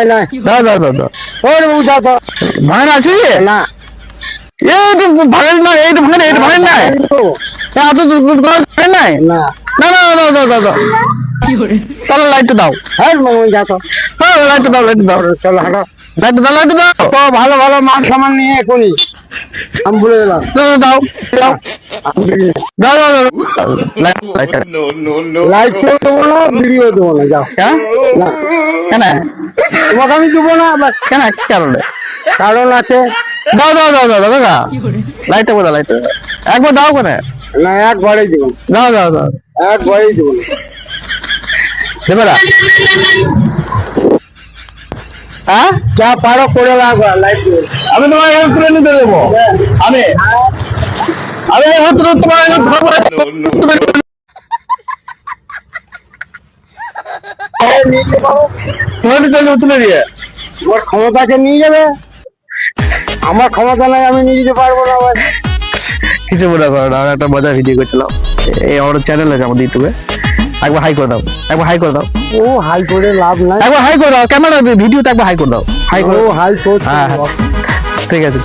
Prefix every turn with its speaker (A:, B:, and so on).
A: নাই
B: দাও দাও দাও দাও
A: ওরে বাবু দাও তো
B: ভাঙে না আছে
A: না
B: এই তো ভাঙে না এই তো ভাঙে না, এই তো ভাঙে নাই এত ভাঙে নাই
A: না
B: না না দাও দাও দাও দাও তাহলে লাইটটা দাও
A: হ্যাঁ মামু যা তো
B: হ্যাঁ লাইটটা দাও লাইটটা দাও
A: চলো হাঁটো
B: লাইটটা দাও লাইটটা দাও
A: তো ভালো ভালো মাল সামান নিয়ে এখনই আমি বলে দিলাম
B: দাও দাও দাও
A: আমি বিড়ি
B: দাও দাও দাও লাইটটা
A: লাইট দেবো না ভিডিও দেবো না যাও
B: হ্যাঁ
A: না
B: কেন
A: তোমাকে আমি দেবো না বাস
B: কেন কি কারণে
A: কারণ আছে
B: দাও দাও দাও দাও দাও দাও লাইটটা বোঝা লাইটটা একবার দাও কেন
A: না একবারেই দেবো
B: দাও দাও দাও
A: একবারেই দেবো না
B: দেবে না হ্যাঁ
A: যা পারো করে লাগো লাইট দেবো
B: আমি তোমার এখানে তুলে নিতে দেবো আমি আমি এখন তো তোমার এখানে ধরবো
A: নিয়ে যেতে পারো
B: তোমার তুলে দিয়ে
A: তোমার ক্ষমতাকে নিয়ে যাবে আমার ক্ষমতা নাই আমি নিয়ে যেতে পারবো না আবার
B: কিছু মনে করো না, আমি একটা মজার ভিডিও করছিলাম এই আমার চ্যানেল আছে আমাদের ইউটিউবে একবার হাই করে দাও একবার হাই করে দাও
A: ও হাই করে লাভ নাই
B: একবার হাই করে দাও ক্যামেরা ভিডিওতে একবার হাই করে দাও হাই করে
A: ও হাই করছে
B: হ্যাঁ হ্যাঁ ঠিক আছে